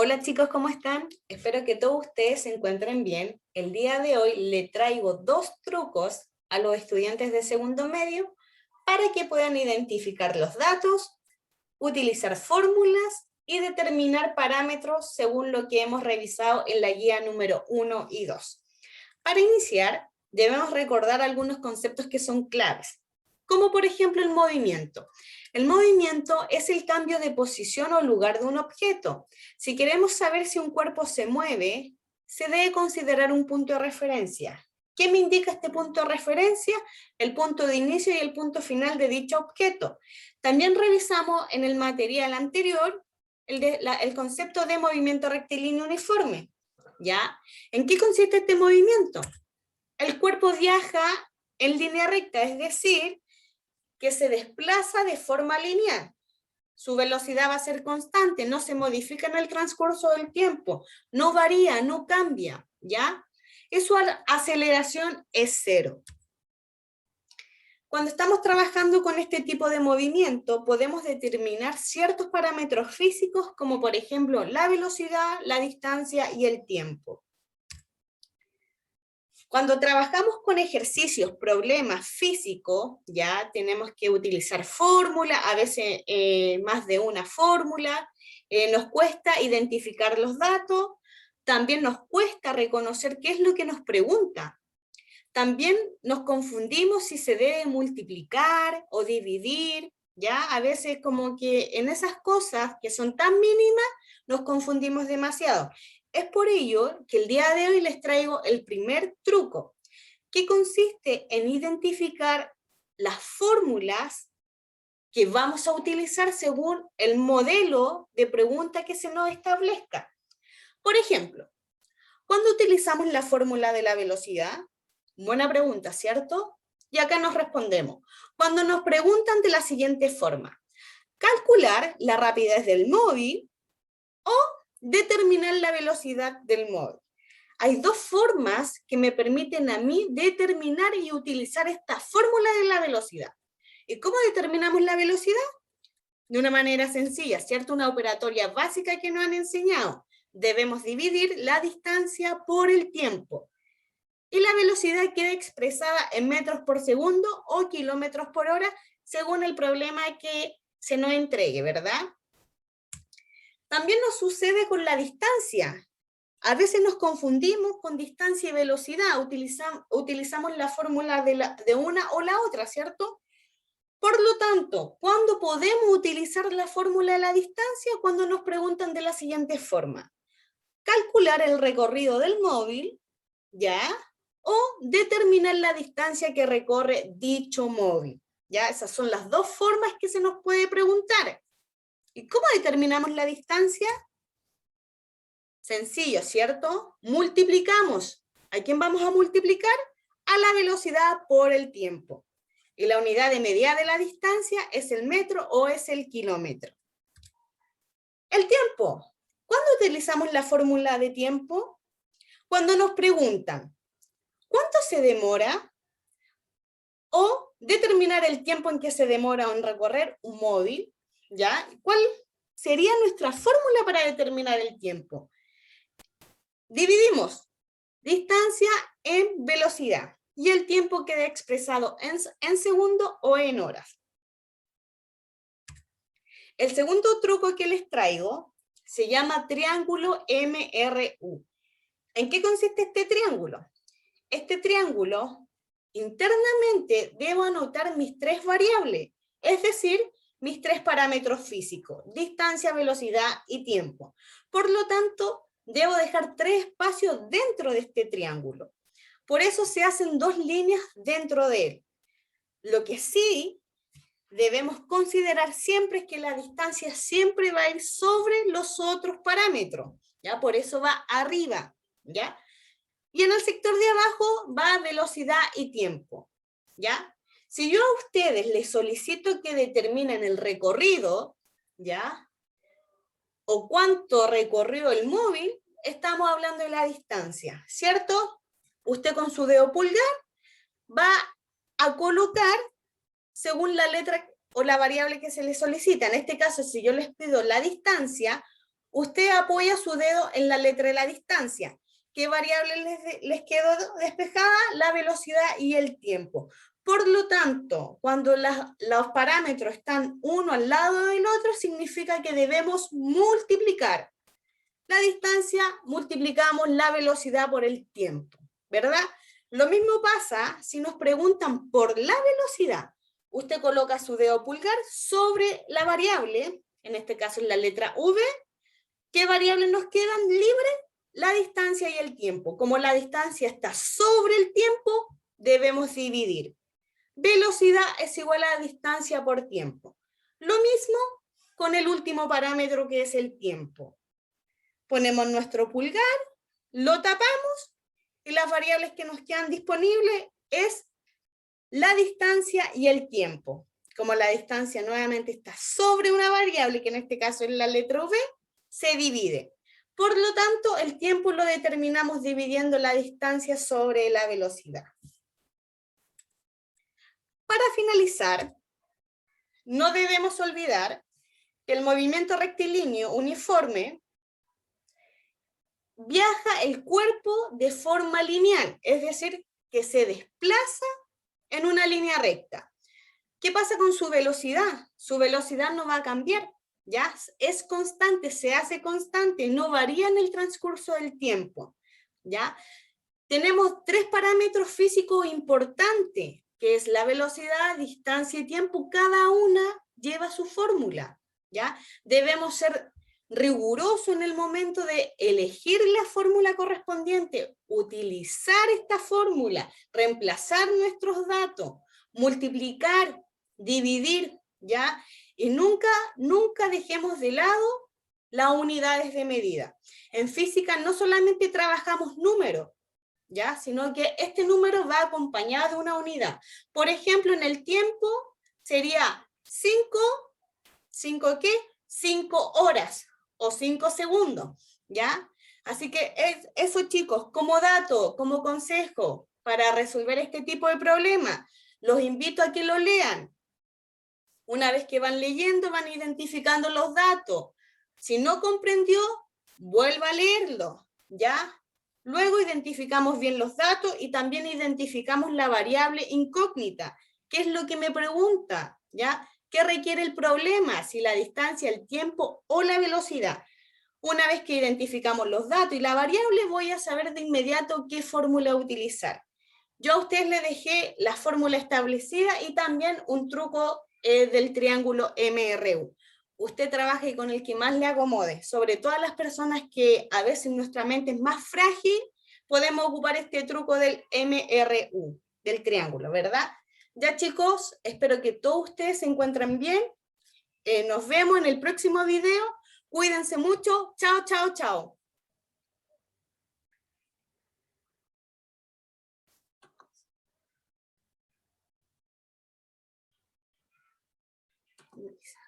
Hola chicos, ¿cómo están? Espero que todos ustedes se encuentren bien. El día de hoy le traigo dos trucos a los estudiantes de segundo medio para que puedan identificar los datos, utilizar fórmulas y determinar parámetros según lo que hemos revisado en la guía número 1 y 2. Para iniciar, debemos recordar algunos conceptos que son claves, como por ejemplo el movimiento. El movimiento es el cambio de posición o lugar de un objeto. Si queremos saber si un cuerpo se mueve, se debe considerar un punto de referencia. ¿Qué me indica este punto de referencia? El punto de inicio y el punto final de dicho objeto. También revisamos en el material anterior el concepto de movimiento rectilíneo uniforme. ¿Ya? ¿En qué consiste este movimiento? El cuerpo viaja en línea recta, es decir, que se desplaza de forma lineal. Su velocidad va a ser constante, no se modifica en el transcurso del tiempo, no varía, no cambia, ¿ya? Y su aceleración es cero. Cuando estamos trabajando con este tipo de movimiento, podemos determinar ciertos parámetros físicos, como por ejemplo la velocidad, la distancia y el tiempo. Cuando trabajamos con ejercicios, problemas físicos, ya tenemos que utilizar fórmula, a veces más de una fórmula, nos cuesta identificar los datos, también nos cuesta reconocer qué es lo que nos pregunta. También nos confundimos si se debe multiplicar o dividir, ya a veces como que en esas cosas que son tan mínimas nos confundimos demasiado. Es por ello que el día de hoy les traigo el primer truco, que consiste en identificar las fórmulas que vamos a utilizar según el modelo de pregunta que se nos establezca. Por ejemplo, cuando utilizamos la fórmula de la velocidad, buena pregunta, ¿cierto? Y acá nos respondemos. Cuando nos preguntan de la siguiente forma, calcular la rapidez del móvil o determinar la velocidad del móvil. Hay dos formas que me permiten a mí determinar y utilizar esta fórmula de la velocidad. ¿Y cómo determinamos la velocidad? De una manera sencilla, ¿cierto? Una operatoria básica que nos han enseñado. Debemos dividir la distancia por el tiempo. Y la velocidad queda expresada en metros por segundo o kilómetros por hora, según el problema que se nos entregue, ¿verdad? También nos sucede con la distancia. A veces nos confundimos con distancia y velocidad, utilizamos la fórmula de una o la otra, ¿cierto? Por lo tanto, ¿cuándo podemos utilizar la fórmula de la distancia? Cuando nos preguntan de la siguiente forma. Calcular el recorrido del móvil, ¿ya? O determinar la distancia que recorre dicho móvil, ¿ya? Esas son las dos formas que se nos puede preguntar. ¿Y cómo determinamos la distancia? Sencillo, ¿cierto? Multiplicamos. ¿A quién vamos a multiplicar? A la velocidad por el tiempo. Y la unidad de medida de la distancia es el metro o es el kilómetro. El tiempo. ¿Cuándo utilizamos la fórmula de tiempo? Cuando nos preguntan, ¿cuánto se demora? O determinar el tiempo en que se demora en recorrer un móvil, ¿ya? ¿Cuál sería nuestra fórmula para determinar el tiempo? Dividimos distancia en velocidad y el tiempo queda expresado en segundos o en horas. El segundo truco que les traigo se llama triángulo MRU. ¿En qué consiste este triángulo? Este triángulo, internamente debo anotar mis tres variables, es decir, mis tres parámetros físicos, distancia, velocidad y tiempo. Por lo tanto, debo dejar tres espacios dentro de este triángulo. Por eso se hacen dos líneas dentro de él. Lo que sí debemos considerar siempre es que la distancia siempre va a ir sobre los otros parámetros, ¿ya? Por eso va arriba, ¿ya? Y en el sector de abajo va velocidad y tiempo, ¿ya? Si yo a ustedes les solicito que determinen el recorrido, ¿ya? O cuánto recorrió el móvil, estamos hablando de la distancia, ¿cierto? Usted con su dedo pulgar va a colocar según la letra o la variable que se le solicita. En este caso, si yo les pido la distancia, usted apoya su dedo en la letra de la distancia. ¿Qué variable les quedó despejada? La velocidad y el tiempo. Por lo tanto, cuando los parámetros están uno al lado del otro, significa que debemos multiplicar la distancia, multiplicamos la velocidad por el tiempo, ¿verdad? Lo mismo pasa si nos preguntan por la velocidad. Usted coloca su dedo pulgar sobre la variable, en este caso es la letra V. ¿Qué variables nos quedan libres? La distancia y el tiempo. Como la distancia está sobre el tiempo, debemos dividir. Velocidad es igual a distancia por tiempo. Lo mismo con el último parámetro que es el tiempo. Ponemos nuestro pulgar, lo tapamos y las variables que nos quedan disponibles es la distancia y el tiempo. Como la distancia nuevamente está sobre una variable, que en este caso es la letra V, se divide. Por lo tanto, el tiempo lo determinamos dividiendo la distancia sobre la velocidad. Para finalizar, no debemos olvidar que el movimiento rectilíneo uniforme viaja el cuerpo de forma lineal, es decir, que se desplaza en una línea recta. ¿Qué pasa con su velocidad? Su velocidad no va a cambiar, ¿ya? Es constante, se hace constante, no varía en el transcurso del tiempo, ¿ya? Tenemos tres parámetros físicos importantes, que es la velocidad, distancia y tiempo. Cada una lleva su fórmula, ¿ya? Debemos ser rigurosos en el momento de elegir la fórmula correspondiente, utilizar esta fórmula, reemplazar nuestros datos, multiplicar, dividir, ¿ya? Y nunca dejemos de lado las unidades de medida. En física no solamente trabajamos números, ¿ya? Sino que este número va acompañado de una unidad. Por ejemplo, en el tiempo sería 5 ¿qué? 5 horas o 5 segundos, ¿ya? Así que eso, chicos, como dato, como consejo para resolver este tipo de problemas, los invito a que lo lean. Una vez que van leyendo, van identificando los datos. Si no comprendió, vuelva a leerlo, ¿ya? Luego identificamos bien los datos y también identificamos la variable incógnita. ¿Qué es lo que me pregunta? ¿Ya? ¿Qué requiere el problema? Si la distancia, el tiempo o la velocidad. Una vez que identificamos los datos y la variable, voy a saber de inmediato qué fórmula utilizar. Yo a ustedes les dejé la fórmula establecida y también un truco del triángulo MRU. Usted trabaje con el que más le acomode, sobre todo a las personas que a veces nuestra mente es más frágil, podemos ocupar este truco del MRU, del triángulo, ¿verdad? Ya chicos, espero que todos ustedes se encuentren bien. Nos vemos en el próximo video. Cuídense mucho. Chao, chao, chao. Nice.